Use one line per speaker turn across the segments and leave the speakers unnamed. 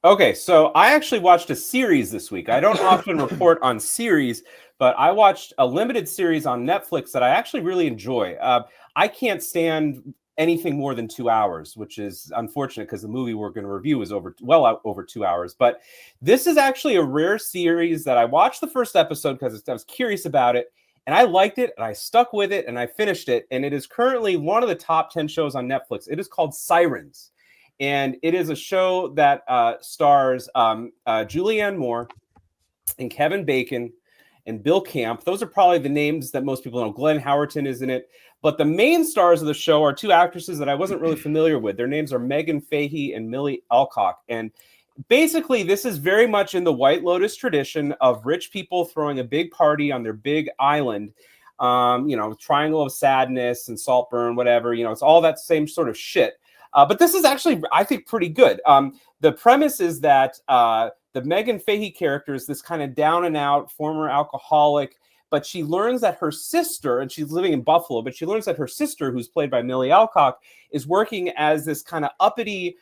Okay, so I actually watched a series this week. I don't often report on series, but I watched a limited series on Netflix that I actually really enjoy. I can't stand anything more than 2 hours, which is unfortunate because the movie we're going to review is over 2 hours. But this is actually a rare series that I watched the first episode because I was curious about it, and I liked it, and I stuck with it, and I finished it, and it is currently one of the top 10 shows on Netflix. It is called Sirens. And it is a show that stars Julianne Moore and Kevin Bacon and Bill Camp. Those are probably the names that most people know. Glenn Howerton is in it. But the main stars of the show are two actresses that I wasn't really familiar with. Their names are Meghann Fahy and Millie Alcock. And basically, this is very much in the White Lotus tradition of rich people throwing a big party on their big island. Triangle of Sadness and Saltburn, whatever. It's all that same sort of shit. But this is actually, I think, pretty good. The premise is that the Meghann Fahy character is this kind of down and out former alcoholic, but she learns that her sister, and she's living in Buffalo, but she learns that her sister, who's played by Millie Alcock, is working as this kind of uppity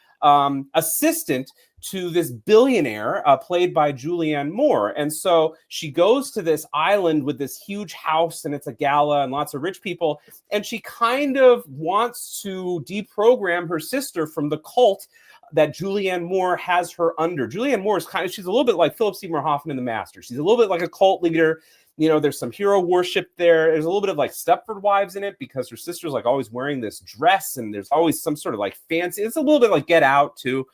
assistant to this billionaire played by Julianne Moore. And so she goes to this island with this huge house, and it's a gala and lots of rich people. And she kind of wants to deprogram her sister from the cult that Julianne Moore has her under. Julianne Moore is she's a little bit like Philip Seymour Hoffman in The Master. She's a little bit like a cult leader. There's some hero worship there. There's a little bit of like Stepford Wives in it because her sister's like always wearing this dress, and there's always some sort of like fancy. It's a little bit like Get Out too.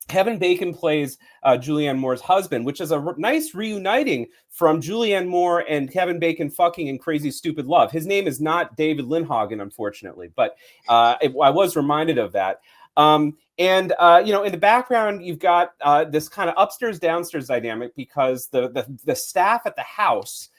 Kevin Bacon plays Julianne Moore's husband, which is a nice reuniting from Julianne Moore and Kevin Bacon fucking in Crazy Stupid Love. His name is not David Lindhagen, unfortunately, but I was reminded of that. In the background, you've got this kind of upstairs downstairs dynamic because the staff at the house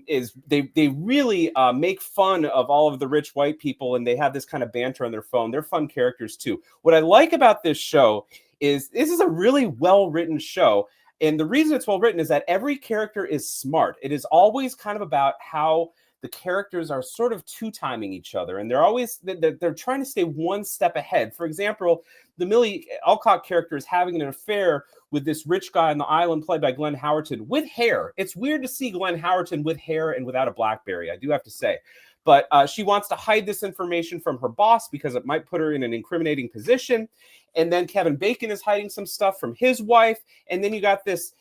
is they really make fun of all of the rich white people, and they have this kind of banter on their phone. They're fun characters too. What I like about this show is this is a really well-written show. And the reason it's well-written is that every character is smart. It is always kind of about how the characters are sort of two-timing each other, and they're trying to stay one step ahead. For example, the Millie Alcock character is having an affair with this rich guy on the island played by Glenn Howerton with hair. It's weird to see Glenn Howerton with hair and without a BlackBerry, I do have to say. But she wants to hide this information from her boss because it might put her in an incriminating position. And then Kevin Bacon is hiding some stuff from his wife. And then you got this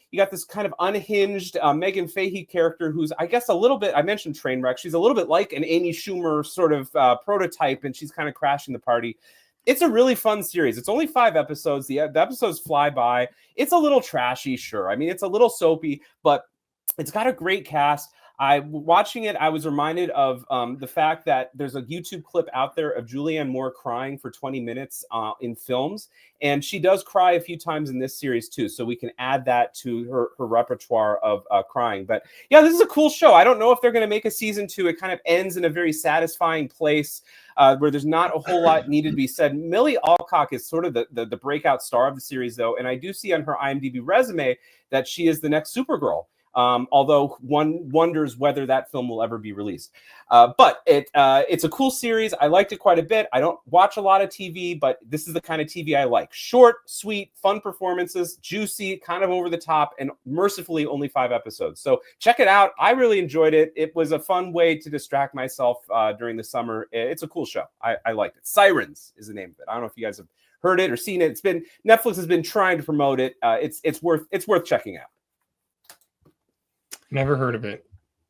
kind of unhinged Meghann Fahy character who's, I guess, a little bit, I mentioned Trainwreck. She's a little bit like an Amy Schumer sort of prototype, and she's kind of crashing the party. It's a really fun series. It's only 5 episodes. The episodes fly by. It's a little trashy, sure. I mean, it's a little soapy, but it's got a great cast. Watching it, I was reminded of the fact that there's a YouTube clip out there of Julianne Moore crying for 20 minutes in films. And she does cry a few times in this series too. So we can add that to her repertoire of crying. But yeah, this is a cool show. I don't know if they're going to make a season 2. It kind of ends in a very satisfying place where there's not a whole lot needed to be said. Millie Alcock is sort of the breakout star of the series, though. And I do see on her IMDb resume that she is the next Supergirl. Although one wonders whether that film will ever be released. But it's a cool series. I liked it quite a bit. I don't watch a lot of TV, but this is the kind of TV I like. Short, sweet, fun performances, juicy, kind of over the top, and mercifully only 5 episodes. So check it out. I really enjoyed it. It was a fun way to distract myself during the summer. It's a cool show. I liked it. Sirens is the name of it. I don't know if you guys have heard it or seen it. Netflix has been trying to promote it. It's worth checking out.
Never heard of it.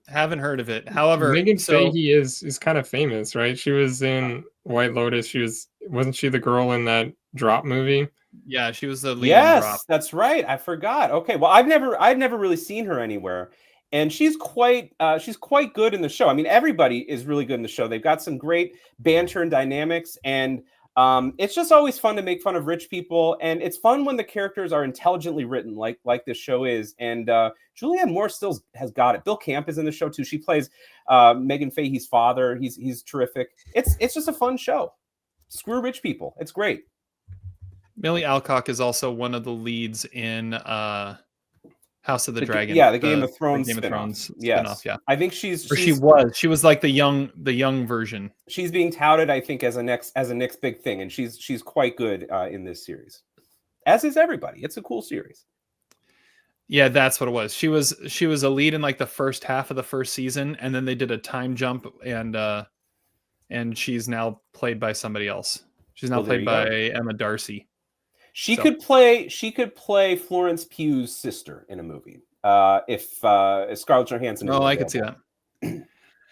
Haven't heard of it. However,
Meghann Fahy is kind of famous, right? She was in White Lotus. Wasn't she the girl in that Drop movie?
Yeah, she was the lead.
Yes,
in Drop.
That's right. I forgot. Okay, well, I've never really seen her anywhere, and she's quite good in the show. I mean, everybody is really good in the show. They've got some great banter and dynamics, and it's just always fun to make fun of rich people, and it's fun when the characters are intelligently written, like this show is. And Julianne Moore still has got it. Bill Camp is in the show too. She plays Meghann Fahy's father. He's terrific. It's just a fun show. Screw rich people. It's great.
Millie Alcock is also one of the leads in House of the Dragon.
Yeah, the Game of Thrones.
Game of Thrones
yes.
spinoff. Yeah,
I think she
was like the young version.
She's being touted, I think, as a next big thing, and she's quite good in this series. as is everybody. It's a cool series.
Yeah, that's what it was. She was a lead in like the first half of the first season, and then they did a time jump, and she's now played by somebody else. She's now
Well, there
played
you
by
go.
Emma Darcy.
She
So-
could play Florence Pugh's sister in a movie if Scarlett Johansson.
Oh, I could see that.